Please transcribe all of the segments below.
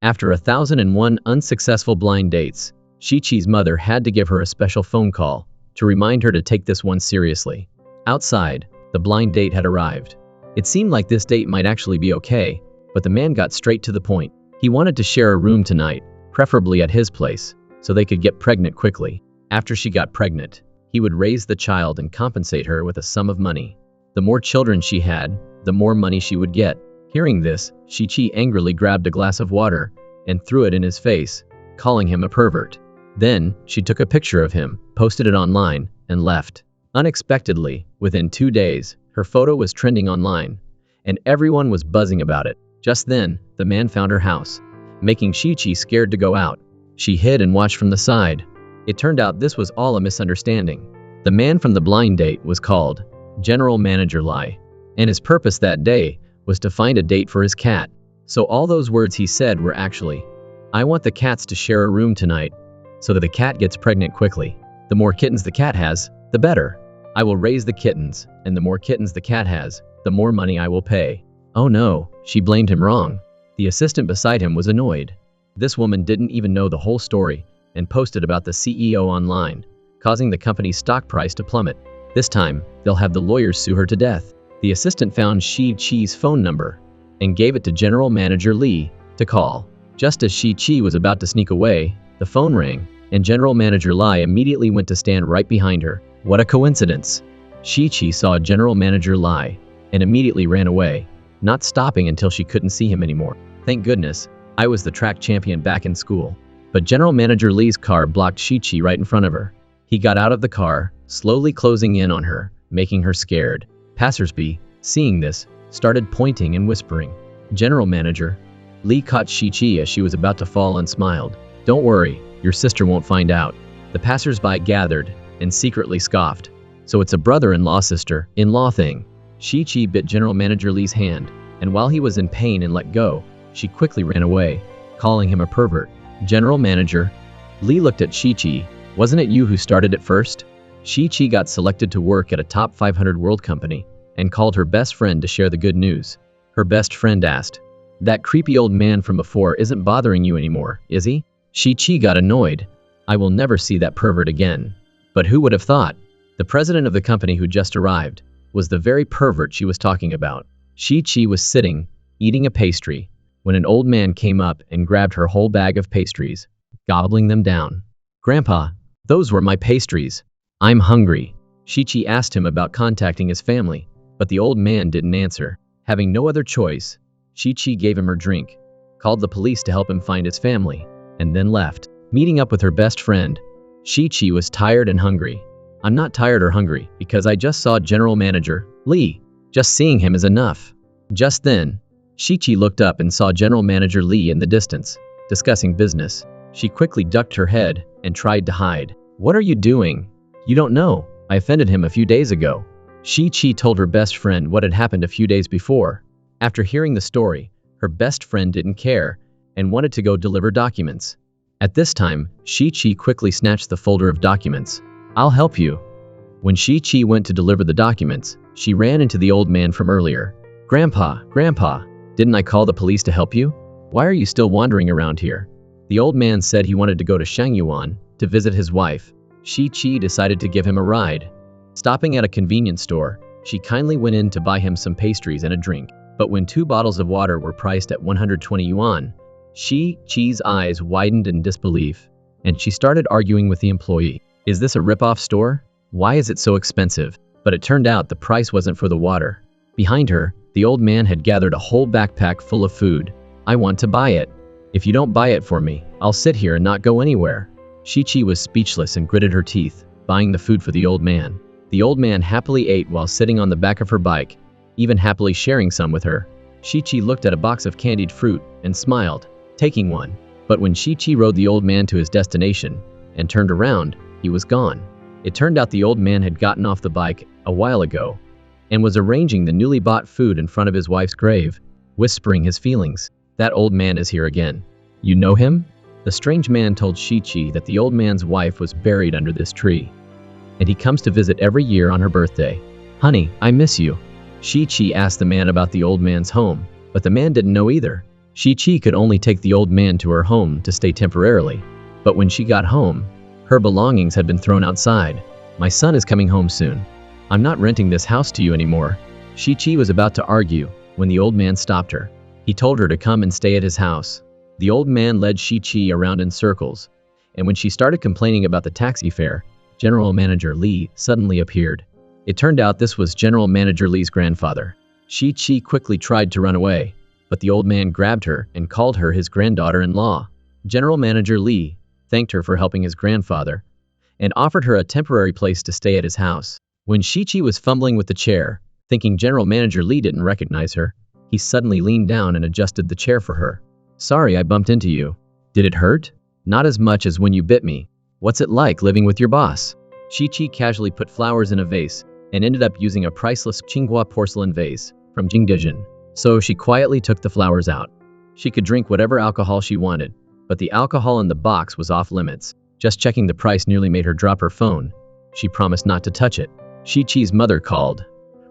After 1,001 unsuccessful blind dates, Chi-Chi's mother had to give her a special phone call to remind her to take this one seriously. Outside, the blind date had arrived. It seemed like this date might actually be okay, but the man got straight to the point. He wanted to share a room tonight, preferably at his place, so they could get pregnant quickly. After she got pregnant, he would raise the child and compensate her with a sum of money. The more children she had, the more money she would get. Hearing this, Chi-Chi angrily grabbed a glass of water and threw it in his face, calling him a pervert. Then, she took a picture of him, posted it online, and left. Unexpectedly, within 2 days, her photo was trending online, and everyone was buzzing about it. Just then, the man found her house, making Chi-Chi scared to go out. She hid and watched from the side. It turned out this was all a misunderstanding. The man from the blind date was called General Manager Lie, and his purpose that day was to find a date for his cat. So all those words he said were actually, "I want the cats to share a room tonight, so that the cat gets pregnant quickly. The more kittens the cat has, the better. I will raise the kittens, and the more kittens the cat has, the more money I will pay." Oh no, she blamed him wrong. The assistant beside him was annoyed. This woman didn't even know the whole story and posted about the CEO online, causing the company's stock price to plummet. This time, they'll have the lawyers sue her to death. The assistant found Chi-Chi's phone number and gave it to General Manager Lee to call. Just as Chi-Chi was about to sneak away, the phone rang, and General Manager Lee immediately went to stand right behind her. What a coincidence! Chi-Chi saw General Manager Lee and immediately ran away, not stopping until she couldn't see him anymore. Thank goodness, I was the track champion back in school. But General Manager Lee's car blocked Chi-Chi right in front of her. He got out of the car, slowly closing in on her, making her scared. Passersby, seeing this, started pointing and whispering. General Manager Lee caught Chi-Chi as she was about to fall and smiled. "Don't worry, your sister won't find out." The passersby gathered and secretly scoffed. So it's a brother-in-law sister-in-law thing. Chi-Chi bit General Manager Lee's hand, and while he was in pain and let go, she quickly ran away, calling him a pervert. General Manager Lee looked at Chi-Chi. "Wasn't it you who started it first?" Chi-Chi got selected to work at a top 500 world company and called her best friend to share the good news. Her best friend asked, "That creepy old man from before isn't bothering you anymore, is he?" Chi-Chi got annoyed. "I will never see that pervert again." But who would have thought? The president of the company who just arrived was the very pervert she was talking about. Chi-Chi was sitting, eating a pastry, when an old man came up and grabbed her whole bag of pastries, gobbling them down. "Grandpa, those were my pastries. I'm hungry." Chi-Chi asked him about contacting his family, but the old man didn't answer. Having no other choice, Chi-Chi gave him her drink, called the police to help him find his family, and then left. Meeting up with her best friend, Chi-Chi was tired and hungry. "I'm not tired or hungry because I just saw General Manager Lee. Just seeing him is enough." Just then, Chi-Chi looked up and saw General Manager Lee in the distance, discussing business. She quickly ducked her head and tried to hide. "What are you doing? You don't know. I offended him a few days ago." Chi-Chi told her best friend what had happened a few days before. After hearing the story, her best friend didn't care and wanted to go deliver documents. At this time, Chi-Chi quickly snatched the folder of documents. "I'll help you." When Chi-Chi went to deliver the documents, she ran into the old man from earlier. Grandpa, didn't I call the police to help you? Why are you still wandering around here?" The old man said he wanted to go to Shangyuan to visit his wife. Chi-Chi decided to give him a ride. Stopping at a convenience store, she kindly went in to buy him some pastries and a drink. But when 2 bottles of water were priced at 120 yuan, Chi-Chi's eyes widened in disbelief, and she started arguing with the employee. "Is this a rip-off store? Why is it so expensive?" But it turned out the price wasn't for the water. Behind her, the old man had gathered a whole backpack full of food. "I want to buy it. If you don't buy it for me, I'll sit here and not go anywhere." Chi-Chi was speechless and gritted her teeth, buying the food for the old man. The old man happily ate while sitting on the back of her bike, even happily sharing some with her. Chi-Chi looked at a box of candied fruit and smiled, taking one. But when Chi-Chi rode the old man to his destination and turned around, he was gone. It turned out the old man had gotten off the bike a while ago and was arranging the newly bought food in front of his wife's grave, whispering his feelings. "That old man is here again. You know him?" The strange man told Chi-Chi that the old man's wife was buried under this tree, and he comes to visit every year on her birthday. "Honey, I miss you." Chi-Chi asked the man about the old man's home, but the man didn't know either. Shi-Chi could only take the old man to her home to stay temporarily. But when she got home, her belongings had been thrown outside. "My son is coming home soon. I'm not renting this house to you anymore." Shi-Chi was about to argue when the old man stopped her. He told her to come and stay at his house. The old man led Shi-Chi around in circles, and when she started complaining about the taxi fare, General Manager Lee suddenly appeared. It turned out this was General Manager Lee's grandfather. Shi-Chi quickly tried to run away, but the old man grabbed her and called her his granddaughter-in-law. General Manager Lee thanked her for helping his grandfather and offered her a temporary place to stay at his house. When Shi-Chi was fumbling with the chair, thinking General Manager Lee didn't recognize her, he suddenly leaned down and adjusted the chair for her. "Sorry I bumped into you. Did it hurt?" "Not as much as when you bit me. What's it like living with your boss?" Shi-Chi casually put flowers in a vase and ended up using a priceless Tsinghua porcelain vase from Jingdezhen. So she quietly took the flowers out. She could drink whatever alcohol she wanted, but the alcohol in the box was off limits. Just checking the price nearly made her drop her phone. She promised not to touch it. Shi-Chi's mother called,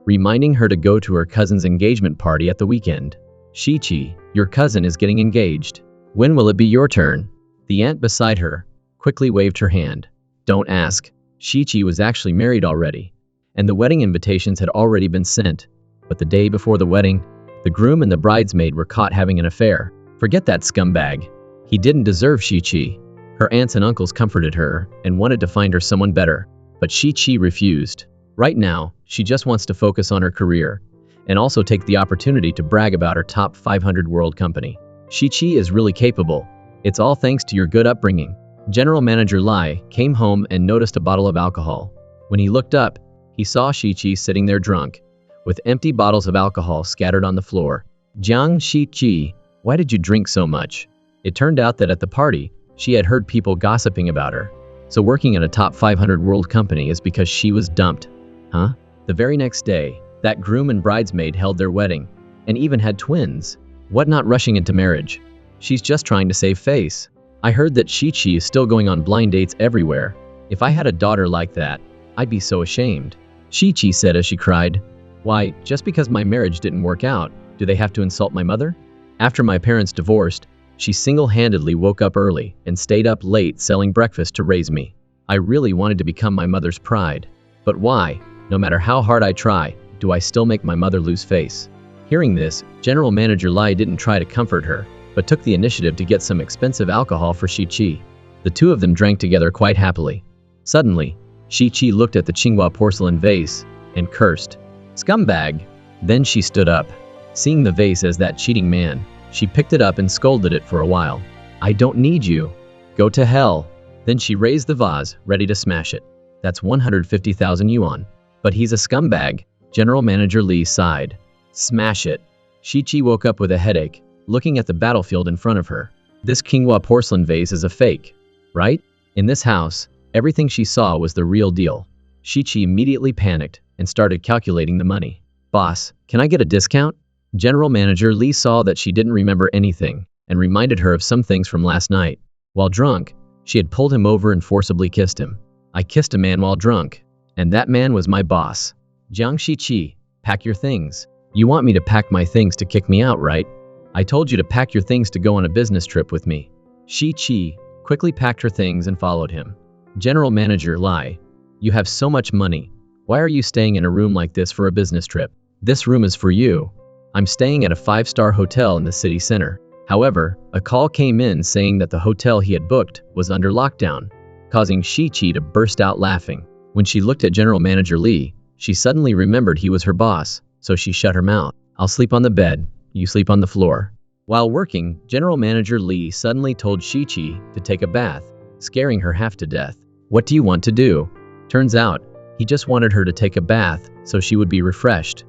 reminding her to go to her cousin's engagement party at the weekend. "Shi-Chi, your cousin is getting engaged. When will it be your turn?" The aunt beside her quickly waved her hand. "Don't ask." Shi-Chi was actually married already, and the wedding invitations had already been sent. But the day before the wedding, the groom and the bridesmaid were caught having an affair. Forget that scumbag. He didn't deserve Shi-Chi. Her aunts and uncles comforted her and wanted to find her someone better, but Shi-Chi refused. Right now, she just wants to focus on her career and also take the opportunity to brag about her top 500 world company. Shi-Chi is really capable. It's all thanks to your good upbringing. General Manager Lai came home and noticed a bottle of alcohol. When he looked up, he saw Shi-Chi sitting there drunk, with empty bottles of alcohol scattered on the floor. "Jiang Shi-Chi, why did you drink so much?" It turned out that at the party, she had heard people gossiping about her. So working at a top 500 world company is because she was dumped. Huh? The very next day, that groom and bridesmaid held their wedding, and even had twins. What, not rushing into marriage? She's just trying to save face. I heard that Shi-Chi is still going on blind dates everywhere. If I had a daughter like that, I'd be so ashamed. Shi-Chi said as she cried. "Why, just because my marriage didn't work out, do they have to insult my mother? After my parents divorced, she single-handedly woke up early and stayed up late selling breakfast to raise me. I really wanted to become my mother's pride. But why, no matter how hard I try, do I still make my mother lose face?" Hearing this, General Manager Lai didn't try to comfort her, but took the initiative to get some expensive alcohol for Shi-Chi. The two of them drank together quite happily. Suddenly, Shi-Chi looked at the Tsinghua porcelain vase and cursed. "Scumbag!" Then she stood up. Seeing the vase as that cheating man, she picked it up and scolded it for a while. "I don't need you. Go to hell." Then she raised the vase, ready to smash it. "That's 150,000 yuan. But he's a scumbag." General Manager Lee sighed. "Smash it." Shi-Chi woke up with a headache, looking at the battlefield in front of her. This Tsinghua porcelain vase is a fake, right? In this house, everything she saw was the real deal. Shi-Chi immediately panicked and started calculating the money. "Boss, can I get a discount?" General Manager Lee saw that she didn't remember anything and reminded her of some things from last night. While drunk, she had pulled him over and forcibly kissed him. "I kissed a man while drunk, and that man was my boss." "Jiang Shi-Chi, pack your things." "You want me to pack my things to kick me out, right?" "I told you to pack your things to go on a business trip with me." Shi-Chi quickly packed her things and followed him. General Manager Lai, "You have so much money. Why are you staying in a room like this for a business trip? This room is for you. I'm staying at a 5-star hotel in the city center." However, a call came in saying that the hotel he had booked was under lockdown, causing Shi-Chi to burst out laughing. When she looked at General Manager Lee, she suddenly remembered he was her boss, so she shut her mouth. "I'll sleep on the bed, you sleep on the floor." While working, General Manager Lee suddenly told Shi-Chi to take a bath, scaring her half to death. "What do you want to do?" Turns out, he just wanted her to take a bath so she would be refreshed.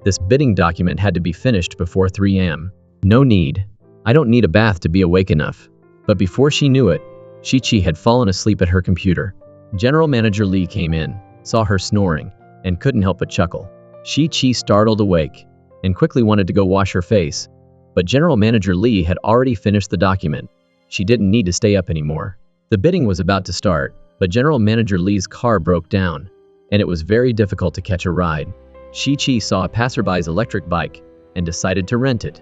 This bidding document had to be finished before 3 a.m. "No need. I don't need a bath to be awake enough." But before she knew it, Shi-Chi had fallen asleep at her computer. General Manager Lee came in, saw her snoring, and couldn't help but chuckle. Shi-Chi startled awake and quickly wanted to go wash her face. But General Manager Lee had already finished the document. She didn't need to stay up anymore. The bidding was about to start, but General Manager Lee's car broke down, and it was very difficult to catch a ride. Shi-Chi saw a passerby's electric bike and decided to rent it.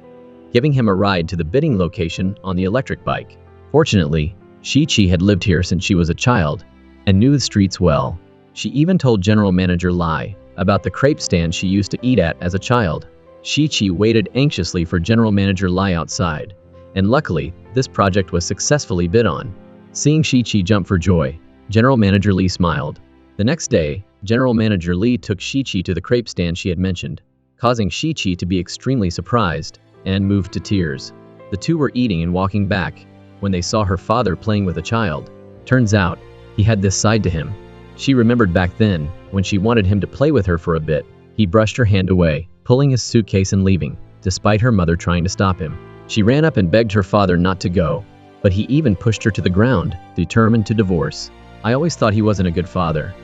giving him a ride to the bidding location on the electric bike. Fortunately, Shi-Chi had lived here since she was a child and knew the streets well. She even told General Manager Lai about the crepe stand she used to eat at as a child. Shi-Chi waited anxiously for General Manager Lai outside, and luckily, this project was successfully bid on. Seeing Shi-Chi jump for joy, General Manager Li smiled. The next day, General Manager Li took Shi-Chi to the crepe stand she had mentioned, causing Shi-Chi to be extremely surprised and moved to tears. The two were eating and walking back when they saw her father playing with a child. Turns out, he had this side to him. She remembered back then, when she wanted him to play with her for a bit, he brushed her hand away, pulling his suitcase and leaving, despite her mother trying to stop him. She ran up and begged her father not to go, but he even pushed her to the ground, determined to divorce. I always thought he wasn't a good father,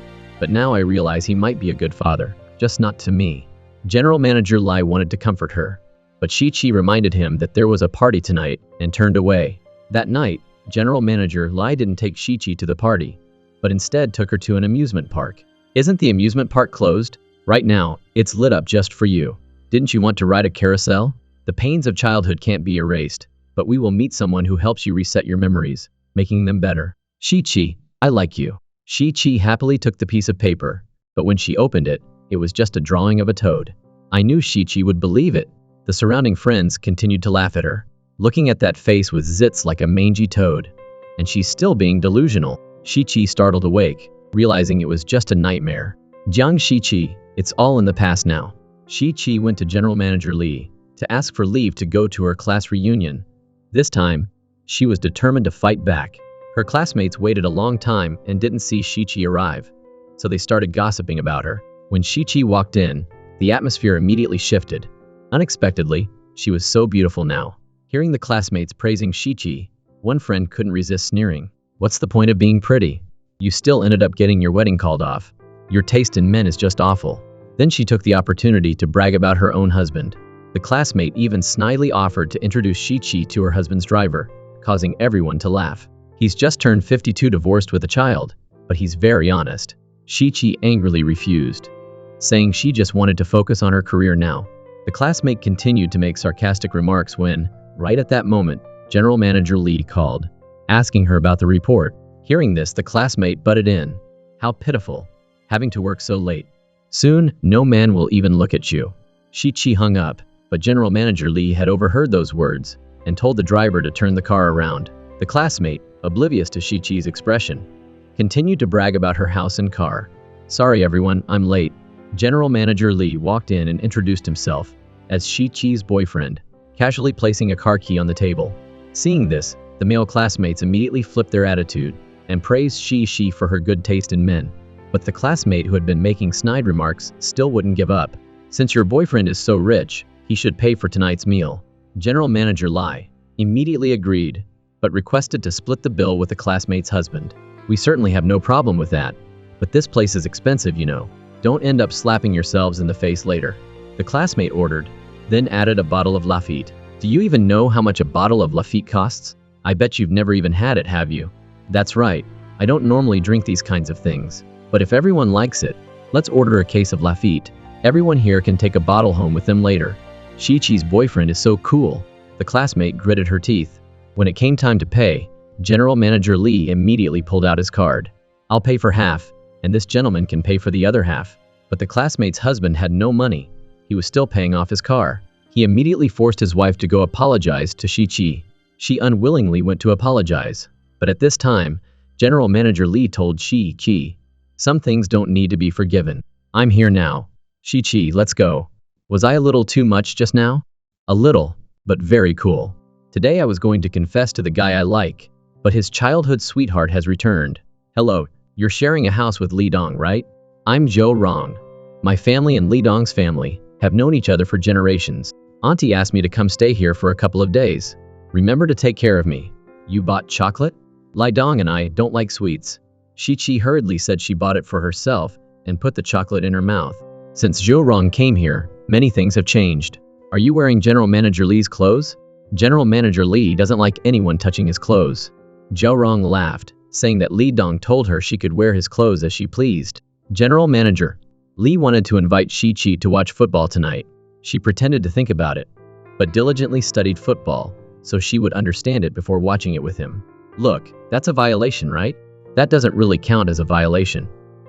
but now I realize he might be a good father, just not to me. General Manager Lai wanted to comfort her, but Shi-Chi reminded him that there was a party tonight and turned away. That night, General Manager Lai didn't take Shi-Chi to the party, but instead took her to an amusement park. Isn't the amusement park closed? Right now, it's lit up just for you. Didn't you want to ride a carousel? The pains of childhood can't be erased, but we will meet someone who helps you reset your memories, making them better. Shi-Chi, I like you. Shi-Chi happily took the piece of paper, but when she opened it, it was just a drawing of a toad. I knew Shi-Chi would believe it. The surrounding friends continued to laugh at her, looking at that face with zits like a mangy toad. And she's still being delusional. Shi-Chi startled awake, realizing it was just a nightmare. Jiang Shi-Chi, it's all in the past now. Shi-Chi went to General Manager Li to ask for leave to go to her class reunion. This time, she was determined to fight back. Her classmates waited a long time and didn't see Shi-Chi arrive, so they started gossiping about her. When Shi-Chi walked in, the atmosphere immediately shifted. Unexpectedly, she was so beautiful now. Hearing the classmates praising Shi-Chi, one friend couldn't resist sneering. What's the point of being pretty? You still ended up getting your wedding called off. Your taste in men is just awful. Then she took the opportunity to brag about her own husband. The classmate even snidely offered to introduce Shi-Chi to her husband's driver, causing everyone to laugh. He's just turned 52, divorced with a child, but he's very honest. Shi-Chi angrily refused, saying she just wanted to focus on her career now. The classmate continued to make sarcastic remarks when, right at that moment, General Manager Li called, asking her about the report. Hearing this, the classmate butted in. How pitiful, having to work so late. Soon, no man will even look at you. Shi-Chi hung up, but General Manager Li had overheard those words and told the driver to turn the car around. The classmate, oblivious to Shi-Chi's expression, continued to brag about her house and car. Sorry everyone, I'm late. General Manager Li walked in and introduced himself as Shi-Chi's boyfriend, casually placing a car key on the table. Seeing this, the male classmates immediately flipped their attitude and praised Shi-Chi for her good taste in men. But the classmate who had been making snide remarks still wouldn't give up. Since your boyfriend is so rich, he should pay for tonight's meal. General Manager Lai immediately agreed, but requested to split the bill with the classmate's husband. We certainly have no problem with that, but this place is expensive, you know. Don't end up slapping yourselves in the face later. The classmate ordered, then added a bottle of Lafite. Do you even know how much a bottle of Lafite costs? I bet you've never even had it, have you? That's right, I don't normally drink these kinds of things, but if everyone likes it, let's order a case of Lafite. Everyone here can take a bottle home with them later. Shi-Chi's boyfriend is so cool. The classmate gritted her teeth. When it came time to pay, General Manager Li immediately pulled out his card. I'll pay for half, and this gentleman can pay for the other half. But the classmate's husband had no money. He was still paying off his car. He immediately forced his wife to go apologize to Shi-Chi. She unwillingly went to apologize. But at this time, General Manager Li told Shi-Chi, some things don't need to be forgiven. I'm here now. Shi-Chi, let's go. Was I a little too much just now? A little, but very cool. Today I was going to confess to the guy I like, but his childhood sweetheart has returned. Hello, you're sharing a house with Li Dong, right? I'm Zhou Rong. My family and Li Dong's family have known each other for generations. Auntie asked me to come stay here for a couple of days. Remember to take care of me. You bought chocolate? Li Dong and I don't like sweets. Shi-Chi hurriedly said she bought it for herself and put the chocolate in her mouth. Since Zhou Rong came here, many things have changed. Are you wearing General Manager Li's clothes? General Manager Li doesn't like anyone touching his clothes. Zhou Rong laughed, saying that Li Dong told her she could wear his clothes as she pleased. General Manager Li wanted to invite Shi-Chi to watch football tonight. She pretended to think about it, but diligently studied football, so she would understand it before watching it with him. Look, that's a violation, right? That doesn't really count as a violation.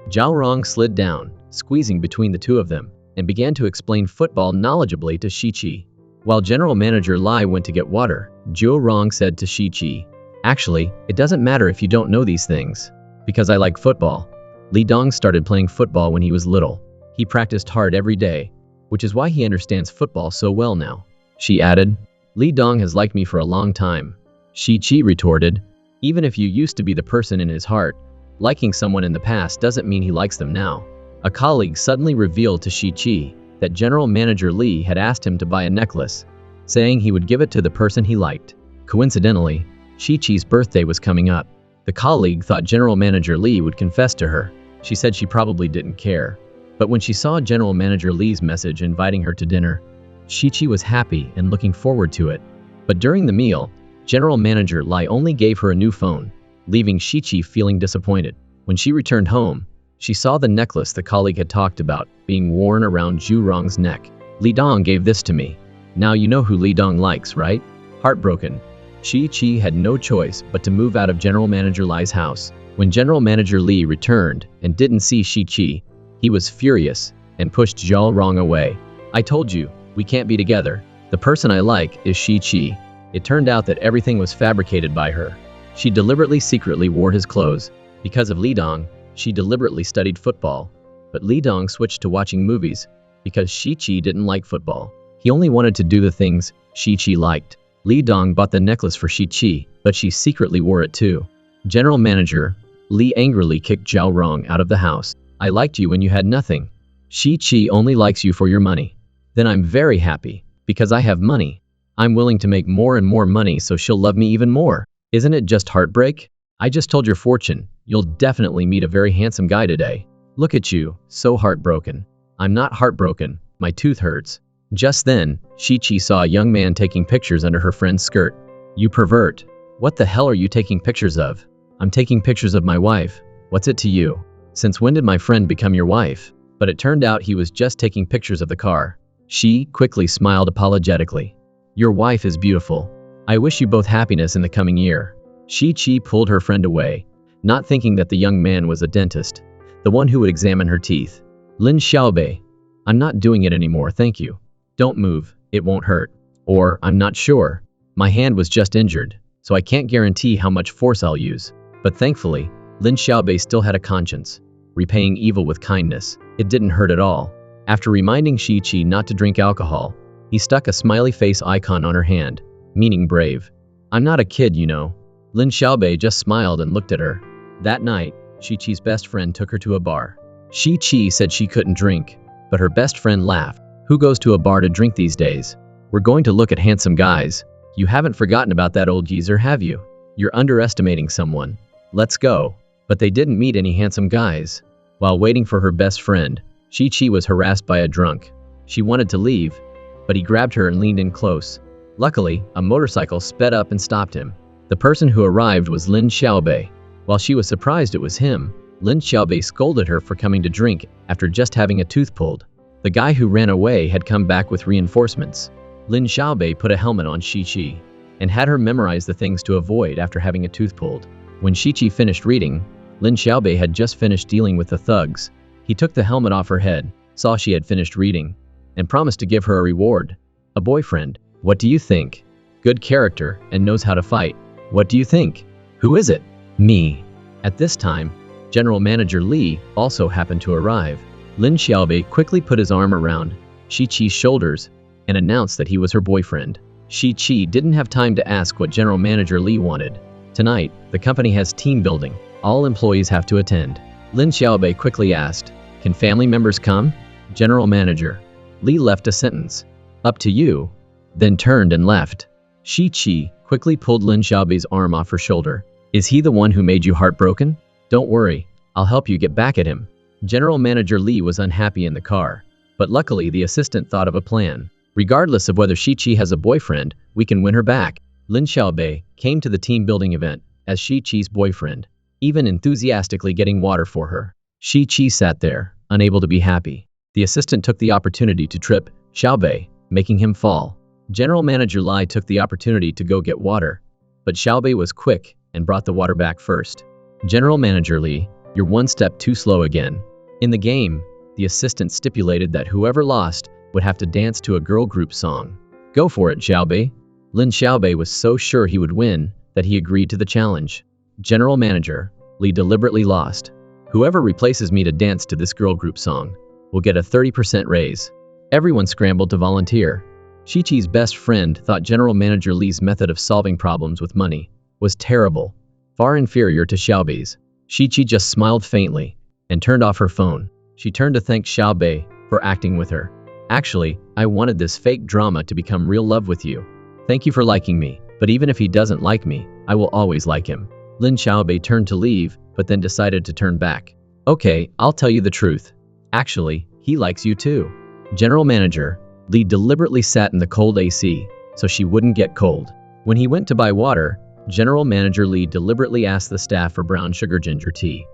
Zhao Rong slid down, squeezing between the two of them, and began to explain football knowledgeably to Shi-Chi. While General Manager Lai went to get water, Zhao Rong said to Shi-Chi, "Actually, it doesn't matter if you don't know these things, because I like football." Li Dong started playing football when he was little. He practiced hard every day, which is why he understands football so well now. She added, "Li Dong has liked me for a long time." Shi-Chi retorted, "Even if you used to be the person in his heart, liking someone in the past doesn't mean he likes them now." A colleague suddenly revealed to Shi-Chi that General Manager Li had asked him to buy a necklace, saying he would give it to the person he liked. Coincidentally, Shi-Chi's birthday was coming up. The colleague thought General Manager Li would confess to her. She said she probably didn't care. But when she saw General Manager Li's message inviting her to dinner, Shi-Chi was happy and looking forward to it. But during the meal, General Manager Li only gave her a new phone, leaving Shi-Chi feeling disappointed. When she returned home, she saw the necklace the colleague had talked about being worn around Zhu Rong's neck. "Li Dong gave this to me. Now you know who Li Dong likes, right?" Heartbroken, Shi-Chi had no choice but to move out of General Manager Li's house. When General Manager Li returned and didn't see Shi-Chi, he was furious and pushed Zhao Rong away. "I told you, we can't be together. The person I like is Shi-Chi." It turned out that everything was fabricated by her. She deliberately secretly wore his clothes. Because of Li Dong, she deliberately studied football. But Li Dong switched to watching movies because Shi-Chi didn't like football. He only wanted to do the things Shi-Chi liked. Li Dong bought the necklace for Shi-Chi, but she secretly wore it too. General Manager Li angrily kicked Zhao Rong out of the house. "I liked you when you had nothing. Shi-Chi only likes you for your money. Then I'm very happy, because I have money. I'm willing to make more and more money so she'll love me even more. Isn't it just heartbreak? I just told your fortune. You'll definitely meet a very handsome guy today. Look at you, so heartbroken." "I'm not heartbroken, my tooth hurts." Just then, Shi-Chi saw a young man taking pictures under her friend's skirt. "You pervert. What the hell are you taking pictures of?" "I'm taking pictures of my wife. What's it to you? Since when did my friend become your wife?" But it turned out he was just taking pictures of the car. She quickly smiled apologetically. "Your wife is beautiful. I wish you both happiness in the coming year." Shi-Chi pulled her friend away, not thinking that the young man was a dentist, the one who would examine her teeth. "Lin Xiaobei, I'm not doing it anymore, thank you. Don't move, it won't hurt." Or, "I'm not sure. My hand was just injured, so I can't guarantee how much force I'll use." But thankfully, Lin Xiaobei still had a conscience. Repaying evil with kindness, it didn't hurt at all. After reminding Shi-Chi not to drink alcohol, he stuck a smiley face icon on her hand, meaning brave. "I'm not a kid, you know." Lin Xiaobei just smiled and looked at her. That night, Shi-Chi's best friend took her to a bar. Shi-Chi said she couldn't drink, but her best friend laughed. "Who goes to a bar to drink these days? We're going to look at handsome guys. You haven't forgotten about that old geezer, have you? You're underestimating someone. Let's go." But they didn't meet any handsome guys. While waiting for her best friend, Shi-Chi was harassed by a drunk. She wanted to leave, but he grabbed her and leaned in close. Luckily, a motorcycle sped up and stopped him. The person who arrived was Lin Xiaobei. While she was surprised it was him, Lin Xiaobei scolded her for coming to drink after just having a tooth pulled. The guy who ran away had come back with reinforcements. Lin Xiaobei put a helmet on Shi-Chi and had her memorize the things to avoid after having a tooth pulled. When Shi-Chi finished reading, Lin Xiaobei had just finished dealing with the thugs. He took the helmet off her head, saw she had finished reading, and promised to give her a reward. A boyfriend. What do you think? Good character and knows how to fight. What do you think? Who is it? Me. At this time, General Manager Li also happened to arrive. Lin Xiaobei quickly put his arm around Shi-Chi's shoulders and announced that he was her boyfriend. Shi-Chi didn't have time to ask what General Manager Li wanted. Tonight, the company has team building. All employees have to attend. Lin Xiaobei quickly asked, "Can family members come?" General Manager Li left a sentence. "Up to you," then turned and left. Shi-Chi quickly pulled Lin Xiaobei's arm off her shoulder. "Is he the one who made you heartbroken? Don't worry, I'll help you get back at him." General Manager Li was unhappy in the car, but luckily the assistant thought of a plan. "Regardless of whether Shi-Chi has a boyfriend, we can win her back." Lin Xiaobei came to the team building event as Shi-Chi's boyfriend, even enthusiastically getting water for her. Shi-Chi sat there, unable to be happy. The assistant took the opportunity to trip Xiaobei, making him fall. General Manager Lai took the opportunity to go get water, but Xiaobei was quick and brought the water back first. General Manager Li, you're one step too slow again. In the game, the assistant stipulated that whoever lost would have to dance to a girl group song. Go for it, Xiaobei. Lin Xiaobei was so sure he would win that he agreed to the challenge. General Manager Li deliberately lost. Whoever replaces me to dance to this girl group song will get a 30% raise. Everyone scrambled to volunteer. Shiqi's best friend thought General Manager Li's method of solving problems with money was terrible, far inferior to Xiaobei's. Shiqi just smiled faintly and turned off her phone. She turned to thank Xiaobei for acting with her. Actually, I wanted this fake drama to become real love with you. Thank you for liking me, but even if he doesn't like me, I will always like him. Lin Xiaobei turned to leave, but then decided to turn back. Okay, I'll tell you the truth. Actually, he likes you too. General Manager Li deliberately sat in the cold AC so she wouldn't get cold. When he went to buy water, General Manager Li deliberately asked the staff for brown sugar ginger tea,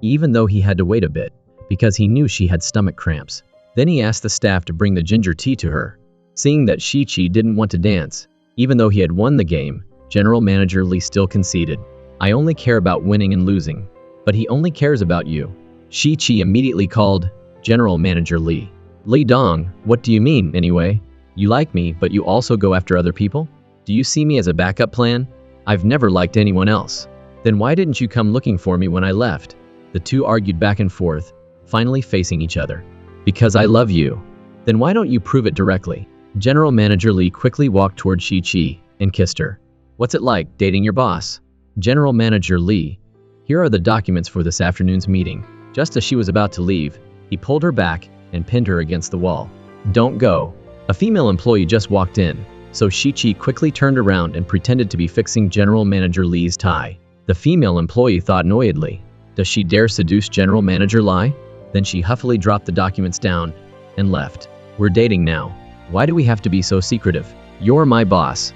even though he had to wait a bit because he knew she had stomach cramps. Then he asked the staff to bring the ginger tea to her. Seeing that Shiqi didn't want to dance, even though he had won the game, General Manager Li still conceded. I only care about winning and losing, but he only cares about you. Shiqi immediately called General Manager Li. Li Dong, what do you mean, anyway? You like me, but you also go after other people? Do you see me as a backup plan? I've never liked anyone else. Then why didn't you come looking for me when I left? The two argued back and forth, finally facing each other. Because I love you. Then why don't you prove it directly? General Manager Li quickly walked toward Shiqi and kissed her. What's it like, dating your boss? General Manager Li, here are the documents for this afternoon's meeting. Just as she was about to leave, he pulled her back and pinned her against the wall. Don't go. A female employee just walked in, so Shiqi quickly turned around and pretended to be fixing General Manager Li's tie. The female employee thought annoyedly, does she dare seduce General Manager Li? Then she huffily dropped the documents down and left. We're dating now. Why do we have to be so secretive? You're my boss.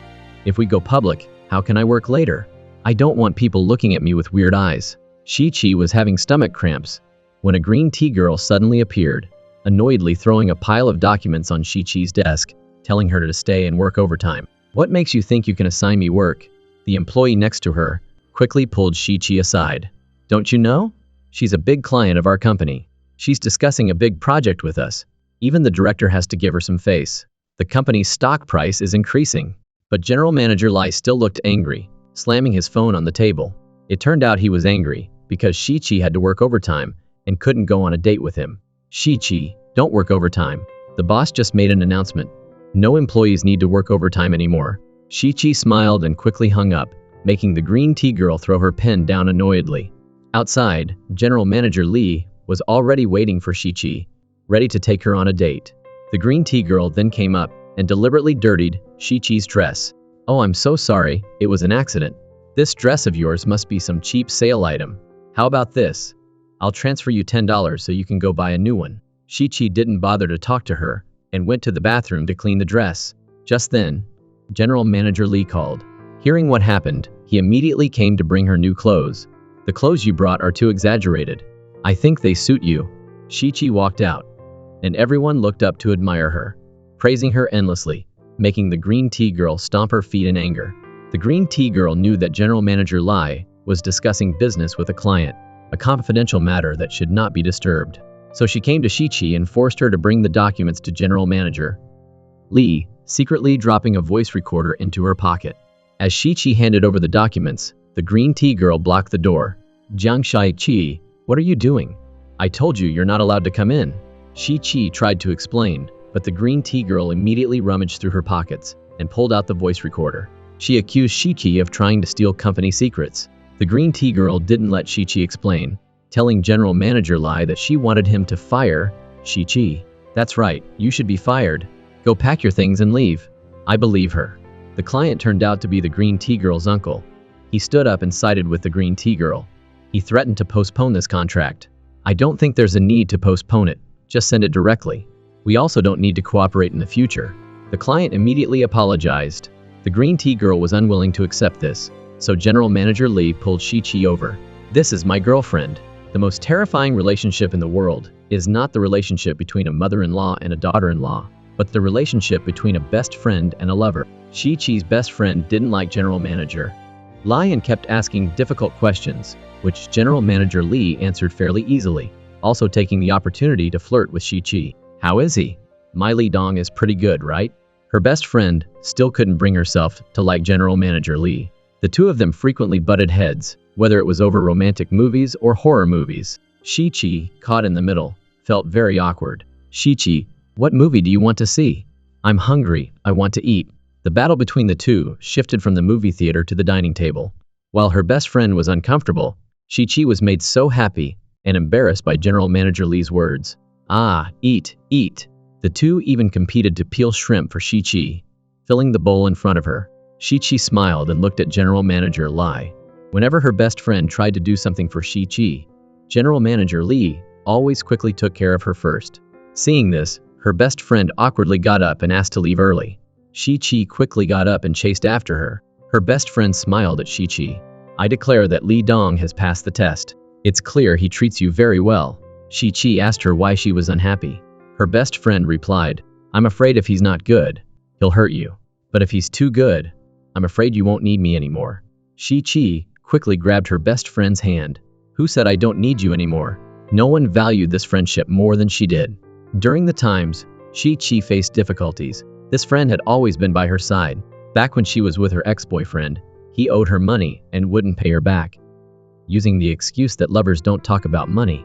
If we go public, how can I work later? I don't want people looking at me with weird eyes. Shiqi was having stomach cramps when a green tea girl suddenly appeared, annoyedly throwing a pile of documents on Shiqi's desk, telling her to stay and work overtime. What makes you think you can assign me work? The employee next to her quickly pulled Shiqi aside. Don't you know? She's a big client of our company. She's discussing a big project with us. Even the director has to give her some face. The company's stock price is increasing. But General Manager Li still looked angry, slamming his phone on the table. It turned out he was angry because Shiqi had to work overtime and couldn't go on a date with him. Shiqi, don't work overtime. The boss just made an announcement. No employees need to work overtime anymore. Shiqi smiled and quickly hung up, making the green tea girl throw her pen down annoyedly. Outside, General Manager Li was already waiting for Shiqi, ready to take her on a date. The green tea girl then came up and deliberately dirtied Shiqi's dress. Oh, I'm so sorry, it was an accident. This dress of yours must be some cheap sale item. How about this? I'll transfer you $10 so you can go buy a new one. Shiqi didn't bother to talk to her and went to the bathroom to clean the dress. Just then, General Manager Li called. Hearing what happened, he immediately came to bring her new clothes. The clothes you brought are too exaggerated. I think they suit you. Shiqi walked out, and everyone looked up to admire her, praising her endlessly, making the green tea girl stomp her feet in anger. The green tea girl knew that General Manager Li was discussing business with a client, a confidential matter that should not be disturbed. So she came to Shiqi and forced her to bring the documents to General Manager Li, secretly dropping a voice recorder into her pocket. As Shiqi handed over the documents, the green tea girl blocked the door. Jiang Shiqi, what are you doing? I told you you're not allowed to come in. Shiqi tried to explain, but the green tea girl immediately rummaged through her pockets and pulled out the voice recorder. She accused Shiqi of trying to steal company secrets. The green tea girl didn't let Shiqi explain, telling General Manager Li that she wanted him to fire Shiqi. That's right, you should be fired. Go pack your things and leave. I believe her. The client turned out to be the green tea girl's uncle. He stood up and sided with the green tea girl. He threatened to postpone this contract. I don't think there's a need to postpone it. Just send it directly. We also don't need to cooperate in the future. The client immediately apologized. The green tea girl was unwilling to accept this, so General Manager Li pulled Shiqi over. This is my girlfriend. The most terrifying relationship in the world is not the relationship between a mother-in-law and a daughter-in-law, but the relationship between a best friend and a lover. Shi-Chi's best friend didn't like General Manager Li and kept asking difficult questions, which General Manager Li answered fairly easily, also taking the opportunity to flirt with Shi-Chi. How is he? My Li Dong is pretty good, right? Her best friend still couldn't bring herself to like General Manager Li. The two of them frequently butted heads, whether it was over romantic movies or horror movies. Shi-Chi, caught in the middle, felt very awkward. Shi-Chi, what movie do you want to see? I'm hungry, I want to eat. The battle between the two shifted from the movie theater to the dining table. While her best friend was uncomfortable, Shi-Chi was made so happy and embarrassed by General Manager Li's words. Ah, eat, eat. The two even competed to peel shrimp for Shi-Chi, filling the bowl in front of her. Shi-Chi smiled and looked at General Manager Li. Whenever her best friend tried to do something for Shi-Chi, General Manager Li always quickly took care of her first. Seeing this, her best friend awkwardly got up and asked to leave early. Shi-Chi quickly got up and chased after her. Her best friend smiled at Shi-Chi. I declare that Li Dong has passed the test. It's clear he treats you very well. Shi-Chi asked her why she was unhappy. Her best friend replied, I'm afraid if he's not good, he'll hurt you. But if he's too good, I'm afraid you won't need me anymore. Shi-Chi quickly grabbed her best friend's hand. Who said I don't need you anymore? No one valued this friendship more than she did. During the times Shi-Chi faced difficulties, this friend had always been by her side. Back when she was with her ex-boyfriend, he owed her money and wouldn't pay her back, using the excuse that lovers don't talk about money.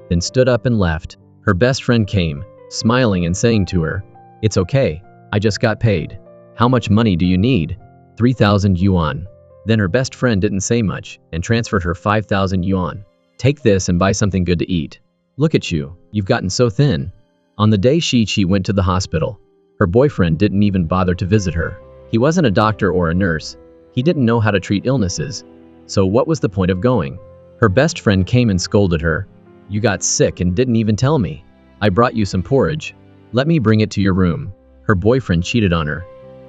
Then stood up and left. Her best friend came, smiling and saying to her, It's okay, I just got paid. How much money do you need? 3,000 yuan. Then her best friend didn't say much and transferred her 5,000 yuan. Take this and buy something good to eat. Look at you, you've gotten so thin. On the day Shi-Chi went to the hospital, her boyfriend didn't even bother to visit her. He wasn't a doctor or a nurse. He didn't know how to treat illnesses. So what was the point of going? Her best friend came and scolded her. You got sick and didn't even tell me. I brought you some porridge. Let me bring it to your room. Her boyfriend cheated on her.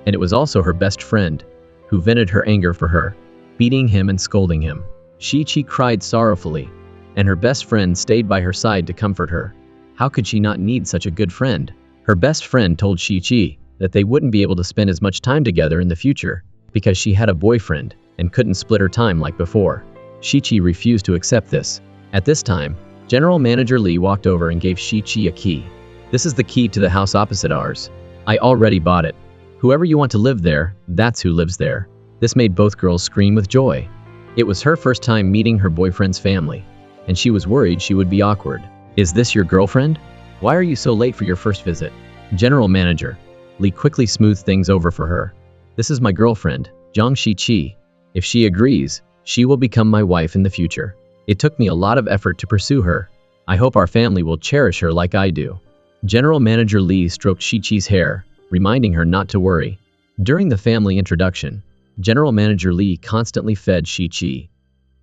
And it was also her best friend who vented her anger for her, beating him and scolding him. Shi-Chi cried sorrowfully, and her best friend stayed by her side to comfort her. How could she not need such a good friend? Her best friend told Shi-Chi that they wouldn't be able to spend as much time together in the future because she had a boyfriend and couldn't split her time like before. Shi-Chi refused to accept this. At this time, General Manager Li walked over and gave Shi-Chi a key. This is the key to the house opposite ours. I already bought it. Whoever you want to live there, that's who lives there. This made both girls scream with joy. It was her first time meeting her boyfriend's family, and she was worried she would be awkward. Is this your girlfriend? Why are you so late for your first visit? General Manager Li quickly smoothed things over for her. This is my girlfriend, Zhang Shi-Chi. If she agrees, she will become my wife in the future. It took me a lot of effort to pursue her. I hope our family will cherish her like I do. General Manager Li stroked Shi-Chi's hair, reminding her not to worry. During the family introduction, General Manager Li constantly fed Shi-Chi,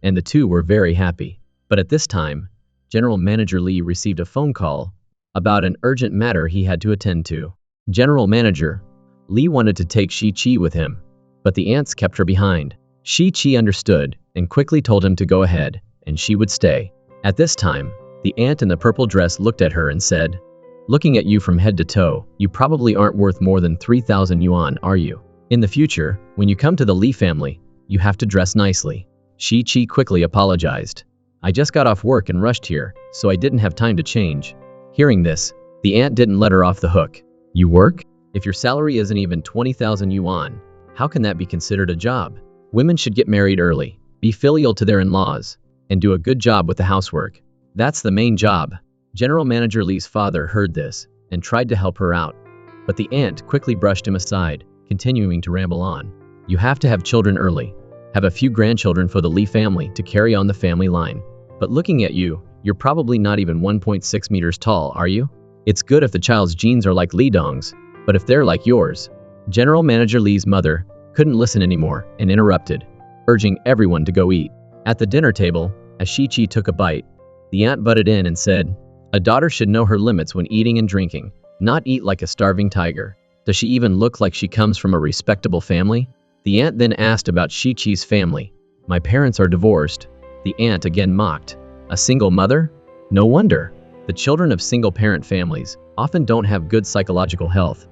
and the two were very happy. But at this time, General Manager Li received a phone call about an urgent matter he had to attend to. General Manager Li wanted to take Shi-Chi with him, but the ants kept her behind. Shi-Chi understood and quickly told him to go ahead, and she would stay. At this time, the ant in the purple dress looked at her and said, Looking at you from head to toe, you probably aren't worth more than 3,000 yuan, are you? In the future, when you come to the Li family, you have to dress nicely. Shi-Chi quickly apologized. I just got off work and rushed here, so I didn't have time to change. Hearing this, the ant didn't let her off the hook. You work? If your salary isn't even 20,000 yuan, how can that be considered a job? Women should get married early, be filial to their in-laws, and do a good job with the housework. That's the main job. General Manager Li's father heard this and tried to help her out, but the ant quickly brushed him aside, continuing to ramble on. You have to have children early, have a few grandchildren for the Li family to carry on the family line. But looking at you, you're probably not even 1.6 meters tall, are you? It's good if the child's genes are like Li Dong's, but if they're like yours. General Manager Li's mother couldn't listen anymore and interrupted, urging everyone to go eat. At the dinner table, as Shi-Chi took a bite, the ant butted in and said, A daughter should know her limits when eating and drinking, not eat like a starving tiger. Does she even look like she comes from a respectable family? The ant then asked about Shi-Chi's family. My parents are divorced. The ant again mocked. A single mother? No wonder. The children of single-parent families often don't have good psychological health,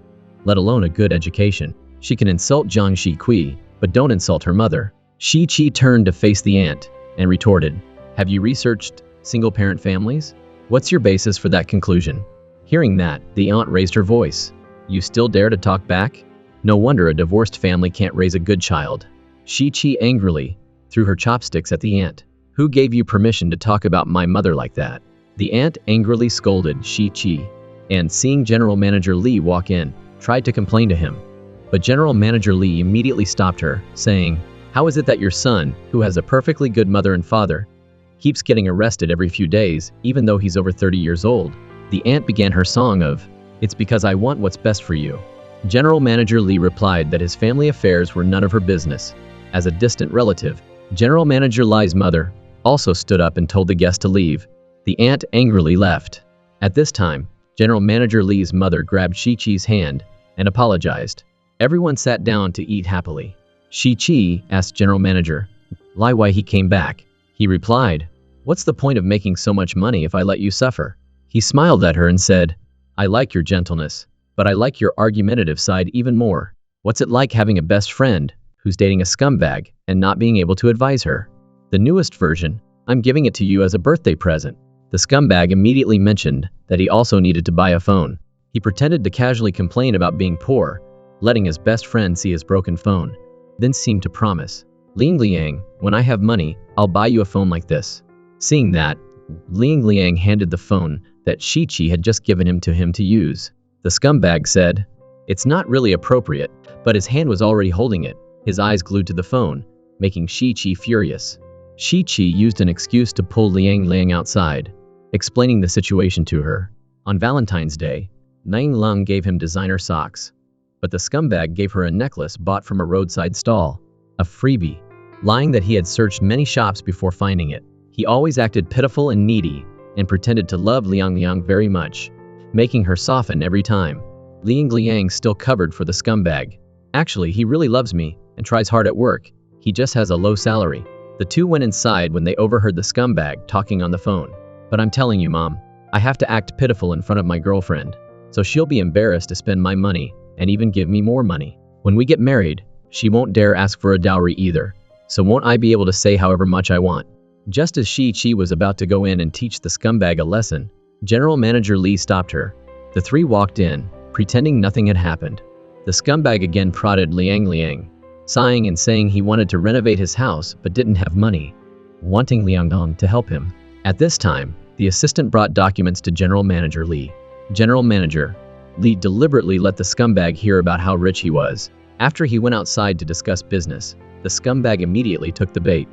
let alone a good education. She can insult Jiang Shi but don't insult her mother. Shi Qi turned to face the aunt and retorted, have you researched single-parent families? What's your basis for that conclusion? Hearing that, the aunt raised her voice. You still dare to talk back? No wonder a divorced family can't raise a good child. Shi Qi angrily threw her chopsticks at the aunt. Who gave you permission to talk about my mother like that? The aunt angrily scolded Shi Qi, and seeing General Manager Li walk in, tried to complain to him. But General Manager Li immediately stopped her, saying, how is it that your son, who has a perfectly good mother and father, keeps getting arrested every few days, even though he's over 30 years old? The aunt began her song of, it's because I want what's best for you. General Manager Li replied that his family affairs were none of her business. As a distant relative, General Manager Li's mother also stood up and told the guest to leave. The aunt angrily left. At this time, General Manager Li's mother grabbed Shi Qi's hand and apologized. Everyone sat down to eat happily. Shi Qi asked General Manager Li why he came back. He replied, what's the point of making so much money if I let you suffer? He smiled at her and said, I like your gentleness, but I like your argumentative side even more. What's it like having a best friend who's dating a scumbag and not being able to advise her? The newest version, I'm giving it to you as a birthday present. The scumbag immediately mentioned that he also needed to buy a phone. He pretended to casually complain about being poor, letting his best friend see his broken phone, then seemed to promise, Liang, when I have money, I'll buy you a phone like this. Seeing that, Liang handed the phone that Shi Qi had just given him to use. The scumbag said, it's not really appropriate, but his hand was already holding it, his eyes glued to the phone, making Shi Qi furious. Shi Qi used an excuse to pull Liang outside, explaining the situation to her. On Valentine's Day, Liang gave him designer socks, but the scumbag gave her a necklace bought from a roadside stall, a freebie. Lying that he had searched many shops before finding it, he always acted pitiful and needy and pretended to love Liang very much, making her soften every time. Liang still covered for the scumbag. Actually, he really loves me and tries hard at work. He just has a low salary. The two went inside when they overheard the scumbag talking on the phone. But I'm telling you, Mom, I have to act pitiful in front of my girlfriend, so she'll be embarrassed to spend my money and even give me more money. When we get married, she won't dare ask for a dowry either, so won't I be able to say however much I want? Just as Shi Qi was about to go in and teach the scumbag a lesson, General Manager Li stopped her. The three walked in, pretending nothing had happened. The scumbag again prodded Liang, sighing and saying he wanted to renovate his house but didn't have money, wanting Liang to help him. At this time, the assistant brought documents to General Manager Li. General Manager Li deliberately let the scumbag hear about how rich he was. After he went outside to discuss business, the scumbag immediately took the bait,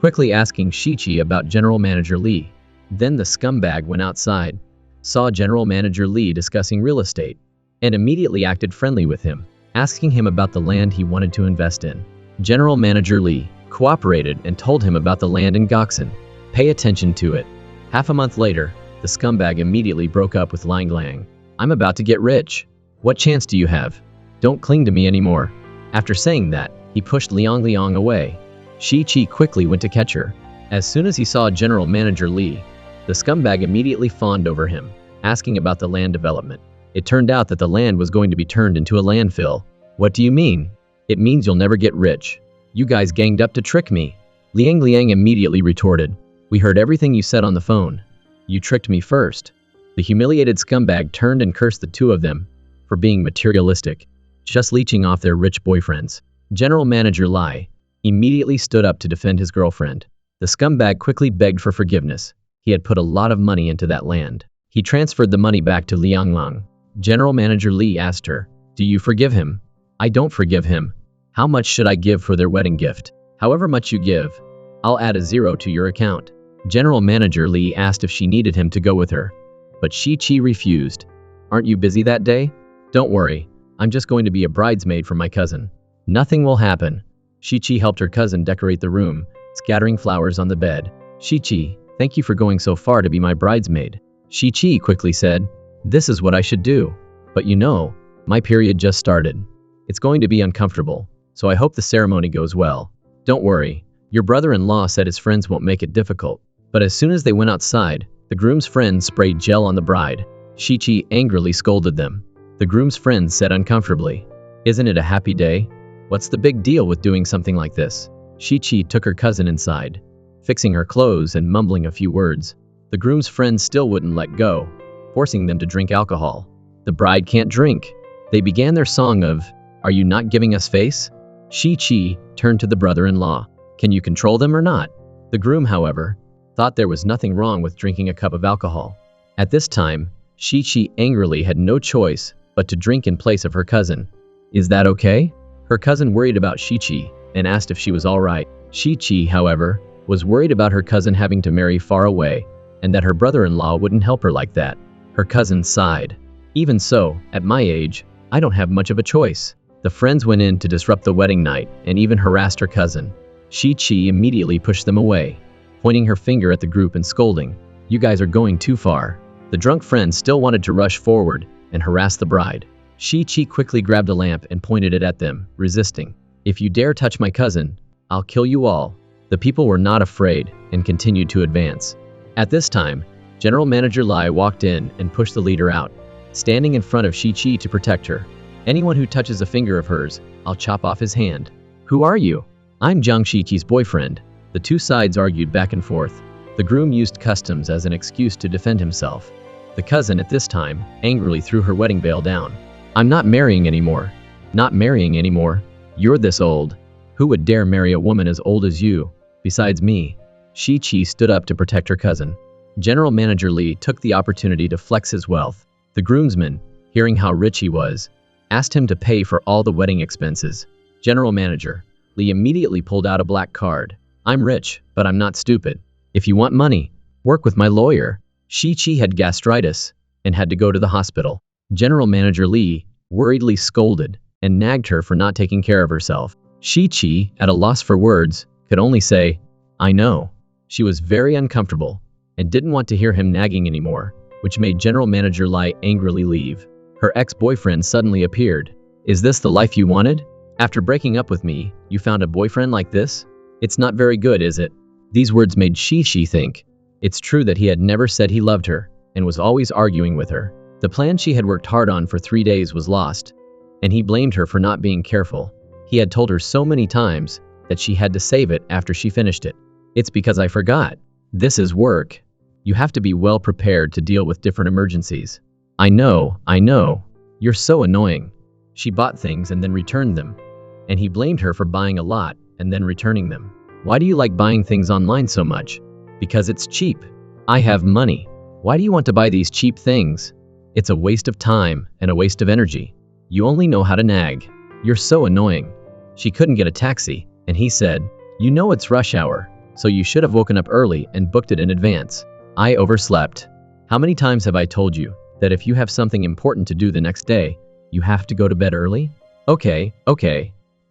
quickly asking Shi Qi about General Manager Li. Then the scumbag went outside, saw General Manager Li discussing real estate, and immediately acted friendly with him, asking him about the land he wanted to invest in. General Manager Li cooperated and told him about the land in Goksan. Pay attention to it. Half a month later, the scumbag immediately broke up with Liang. I'm about to get rich. What chance do you have? Don't cling to me anymore. After saying that, he pushed Liang away. Shi Qi quickly went to catch her. As soon as he saw General Manager Li, the scumbag immediately fawned over him, asking about the land development. It turned out that the land was going to be turned into a landfill. What do you mean? It means you'll never get rich. You guys ganged up to trick me. Liang immediately retorted. We heard everything you said on the phone. You tricked me first. The humiliated scumbag turned and cursed the two of them for being materialistic, just leeching off their rich boyfriends. General Manager Li immediately stood up to defend his girlfriend. The scumbag quickly begged for forgiveness. He had put a lot of money into that land. He transferred the money back to Liang. General Manager Li asked her, do you forgive him? I don't forgive him. How much should I give for their wedding gift? However much you give, I'll add a 0 to your account. General Manager Li asked if she needed him to go with her, but Shi Qi refused. Aren't you busy that day? Don't worry, I'm just going to be a bridesmaid for my cousin. Nothing will happen. Shi Qi helped her cousin decorate the room, scattering flowers on the bed. Shi Qi, thank you for going so far to be my bridesmaid. Shi Qi quickly said, this is what I should do. But you know, my period just started. It's going to be uncomfortable, so I hope the ceremony goes well. Don't worry, your brother-in-law said his friends won't make it difficult. But as soon as they went outside, the groom's friends sprayed gel on the bride. Shi-Chi angrily scolded them. The groom's friend said uncomfortably, "Isn't it a happy day? What's the big deal with doing something like this?" Shi-Chi took her cousin inside, fixing her clothes and mumbling a few words. The groom's friend still wouldn't let go, forcing them to drink alcohol. The bride can't drink. They began their song of, "Are you not giving us face?" Shi-Chi turned to the brother-in-law. "Can you control them or not?" The groom, however, thought there was nothing wrong with drinking a cup of alcohol. At this time, Shi-Chi angrily had no choice but to drink in place of her cousin. "Is that okay?" Her cousin worried about Shi-Chi and asked if she was all right. Shi-Chi, however, was worried about her cousin having to marry far away and that her brother-in-law wouldn't help her like that. Her cousin sighed. "Even so, at my age, I don't have much of a choice." The friends went in to disrupt the wedding night and even harassed her cousin. Shi-Chi immediately pushed them away, pointing her finger at the group and scolding, "You guys are going too far." The drunk friend still wanted to rush forward and harass the bride. Shi-Chi quickly grabbed a lamp and pointed it at them, resisting. "If you dare touch my cousin, I'll kill you all." The people were not afraid and continued to advance. At this time, General Manager Lai walked in and pushed the leader out, standing in front of Shi-Chi to protect her. "Anyone who touches a finger of hers, I'll chop off his hand." "Who are you?" "I'm Jiang Shi-Chi's boyfriend." The two sides argued back and forth. The groom used customs as an excuse to defend himself. The cousin at this time angrily threw her wedding veil down. "I'm not marrying anymore." "Not marrying anymore? You're this old. Who would dare marry a woman as old as you, besides me?" Shi-Chi stood up to protect her cousin. General Manager Li took the opportunity to flex his wealth. The groomsmen, hearing how rich he was, asked him to pay for all the wedding expenses. General Manager Li immediately pulled out a black card. "I'm rich, but I'm not stupid. If you want money, work with my lawyer." Shi-Chi had gastritis and had to go to the hospital. General Manager Li worriedly scolded and nagged her for not taking care of herself. Shi-Chi, at a loss for words, could only say, "I know." She was very uncomfortable and didn't want to hear him nagging anymore, which made General Manager Li angrily leave. Her ex-boyfriend suddenly appeared. "Is this the life you wanted? After breaking up with me, you found a boyfriend like this? It's not very good, is it?" These words made Shi-Chi think. It's true that he had never said he loved her and was always arguing with her. The plan she had worked hard on for 3 days was lost, and he blamed her for not being careful. He had told her so many times that she had to save it after she finished it. "It's because I forgot. This is work. You have to be well prepared to deal with different emergencies." I know. You're so annoying." She bought things and then returned them, and he blamed her for buying a lot and then returning them. "Why do you like buying things online so much?" "Because it's cheap. I have money." "Why do you want to buy these cheap things?" "It's a waste of time and a waste of energy. You only know how to nag. You're so annoying." She couldn't get a taxi, and he said, "You know it's rush hour, so you should have woken up early and booked it in advance." "I overslept. How many times have I told you that if you have something important to do the next day, you have to go to bed early?" Okay.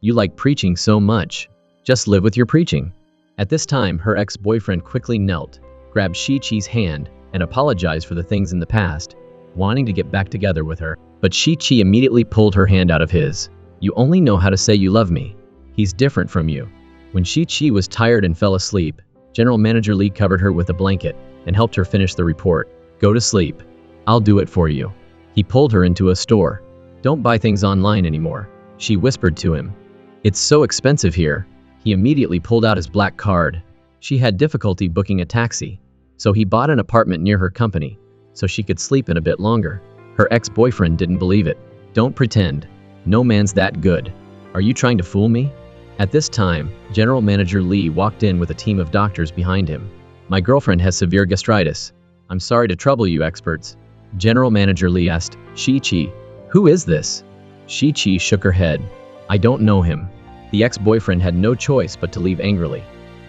You like preaching so much. Just live with your preaching." At this time, her ex-boyfriend quickly knelt, grabbed Shi-Chi's hand, and apologized for the things in the past, wanting to get back together with her. But Shi-Chi immediately pulled her hand out of his. "You only know how to say you love me. He's different from you." When Shi-Chi was tired and fell asleep, General Manager Li covered her with a blanket and helped her finish the report. "Go to sleep. I'll do it for you." He pulled her into a store. "Don't buy things online anymore," she whispered to him. "It's so expensive here." He immediately pulled out his black card. She had difficulty booking a taxi, so he bought an apartment near her company so she could sleep in a bit longer. Her ex-boyfriend didn't believe it. "Don't pretend. No man's that good. Are you trying to fool me?" At this time, General Manager Li walked in with a team of doctors behind him. "My girlfriend has severe gastritis. I'm sorry to trouble you experts." General Manager Li asked, "Shi-Chi, who is this?" Shi-Chi shook her head. "I don't know him." The ex-boyfriend had no choice but to leave angrily.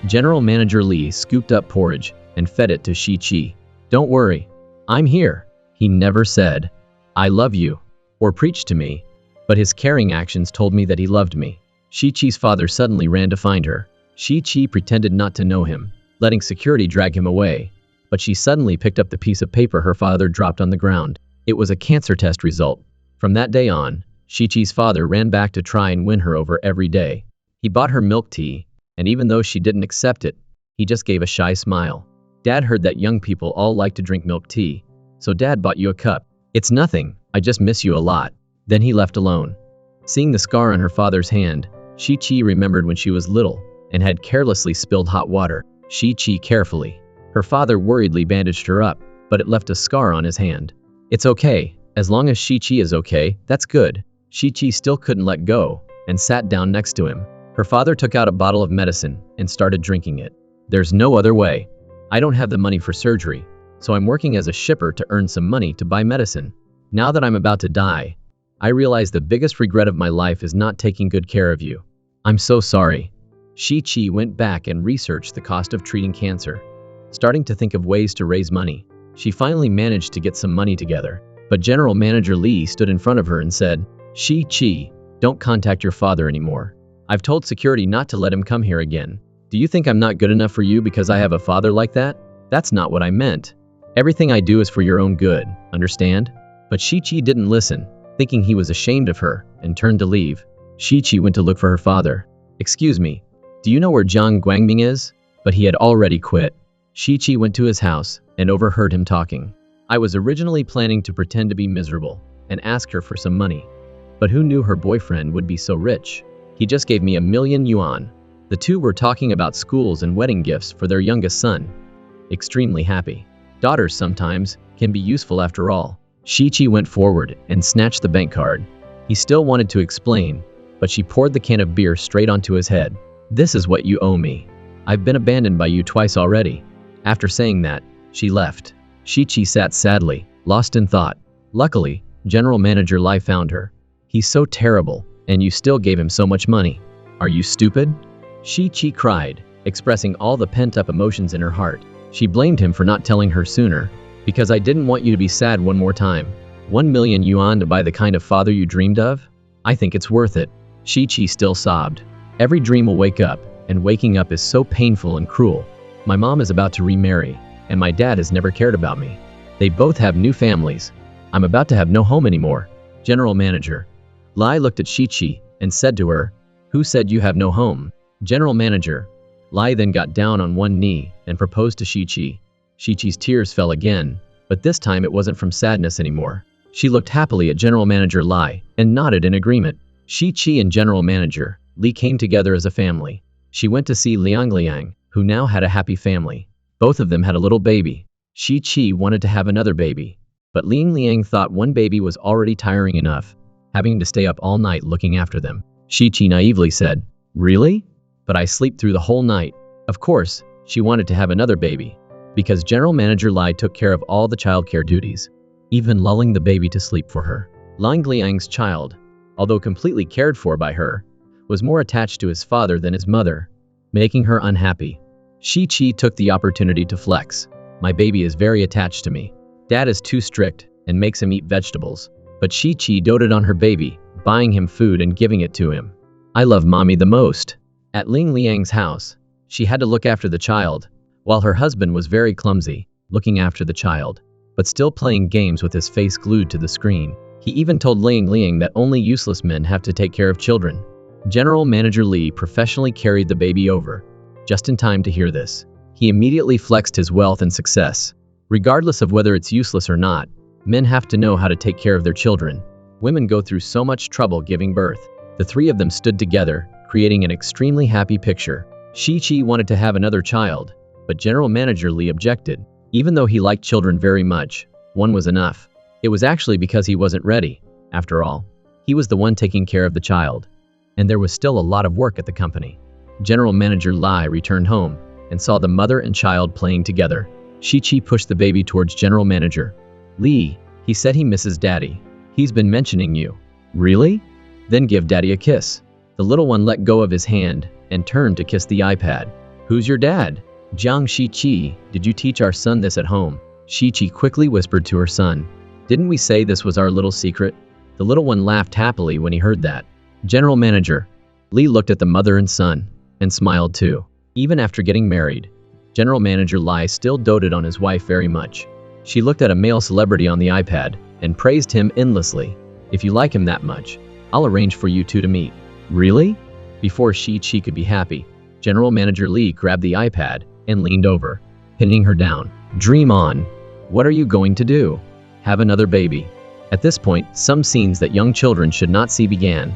General Manager Li scooped up porridge and fed it to Shi-Chi. "Don't worry. I'm here." He never said, "I love you," or preached to me, but his caring actions told me that he loved me. Shi-Chi's father suddenly ran to find her. Shi-Chi pretended not to know him, letting security drag him away, but she suddenly picked up the piece of paper her father dropped on the ground. It was a cancer test result. From that day on, Shi-Chi's father ran back to try and win her over every day. He bought her milk tea, and even though she didn't accept it, he just gave a shy smile. Dad heard that young people all like to drink milk tea, So Dad bought you a cup. It's nothing, I just miss you a lot. Then he left alone. Seeing the scar on her father's hand, Shi-Chi remembered when she was little and had carelessly spilled hot water. Shi-Chi carefully. Her father worriedly bandaged her up, but it left a scar on his hand. It's okay, as long as Shi-Chi is okay, that's good. Shi-Chi still couldn't let go and sat down next to him. Her father took out a bottle of medicine and started drinking it. There's no other way. I don't have the money for surgery, so I'm working as a shipper to earn some money to buy medicine. Now that I'm about to die, I realize the biggest regret of my life is not taking good care of you. I'm so sorry. Shi-Chi went back and researched the cost of treating cancer. Starting to think of ways to raise money, she finally managed to get some money together. But General Manager Lee stood in front of her and said, Shi-Chi, don't contact your father anymore. I've told security not to let him come here again. Do you think I'm not good enough for you because I have a father like that? That's not what I meant. Everything I do is for your own good, understand? But Shi-Chi didn't listen, thinking he was ashamed of her, and turned to leave. Shi-Chi went to look for her father. Excuse me, do you know where Jiang Guangming is? But he had already quit. Shi-Chi went to his house and overheard him talking. I was originally planning to pretend to be miserable and ask her for some money. But who knew her boyfriend would be so rich? He just gave me 1,000,000 yuan. The two were talking about schools and wedding gifts for their youngest son. Extremely happy. Daughters sometimes can be useful after all. Shi-Chi went forward and snatched the bank card. He still wanted to explain, but she poured the can of beer straight onto his head. This is what you owe me. I've been abandoned by you twice already. After saying that, she left. Shi-Chi sat sadly, lost in thought. Luckily, General Manager Lai found her. He's so terrible, and you still gave him so much money. Are you stupid? Shi-Chi cried, expressing all the pent-up emotions in her heart. She blamed him for not telling her sooner. Because I didn't want you to be sad one more time. 1,000,000 yuan to buy the kind of father you dreamed of? I think it's worth it. Shi-Chi still sobbed. Every dream will wake up, and waking up is so painful and cruel. My mom is about to remarry, and my dad has never cared about me. They both have new families. I'm about to have no home anymore. General Manager Lai looked at Shi-Chi and said to her, Who said you have no home? General Manager Lai then got down on one knee and proposed to Shi-Chi. Shi-Chi's tears fell again, but this time it wasn't from sadness anymore. She looked happily at General Manager Lai and nodded in agreement. Shi-Chi and General Manager Li came together as a family. She went to see Liang, who now had a happy family. Both of them had a little baby. Shi-Chi wanted to have another baby, but Liang thought one baby was already tiring enough, having to stay up all night looking after them. Shi-Chi naively said, Really? But I sleep through the whole night. Of course, she wanted to have another baby, because General Manager Lai took care of all the childcare duties, even lulling the baby to sleep for her. Liang's child, although completely cared for by her, was more attached to his father than his mother, making her unhappy. Shi-Chi took the opportunity to flex. My baby is very attached to me. Dad is too strict and makes him eat vegetables. But Shi-Chi doted on her baby, buying him food and giving it to him. I love mommy the most. At Liang's house, she had to look after the child, while her husband was very clumsy, looking after the child, but still playing games with his face glued to the screen. He even told Liang that only useless men have to take care of children. General Manager Li professionally carried the baby over, just in time to hear this. He immediately flexed his wealth and success. Regardless of whether it's useless or not, men have to know how to take care of their children. Women go through so much trouble giving birth. The three of them stood together, creating an extremely happy picture. Shi-Chi wanted to have another child, but General Manager Li objected. Even though he liked children very much, one was enough. It was actually because he wasn't ready. After all, he was the one taking care of the child, and there was still a lot of work at the company. General Manager Lai returned home and saw the mother and child playing together. Shi-Chi pushed the baby towards General Manager Li. He said he misses Daddy. He's been mentioning you. Really? Then give Daddy a kiss. The little one let go of his hand and turned to kiss the iPad. Who's your dad? Jiang Shi-Chi, did you teach our son this at home? Shi-Chi quickly whispered to her son. Didn't we say this was our little secret? The little one laughed happily when he heard that. General Manager Li looked at the mother and son and smiled too. Even after getting married, General Manager Lai still doted on his wife very much. She looked at a male celebrity on the iPad and praised him endlessly. If you like him that much, I'll arrange for you two to meet. Really? Before Shi-Chi could be happy, General Manager Li grabbed the iPad and leaned over, pinning her down. Dream on. What are you going to do? have another baby. At this point, some scenes that young children should not see began.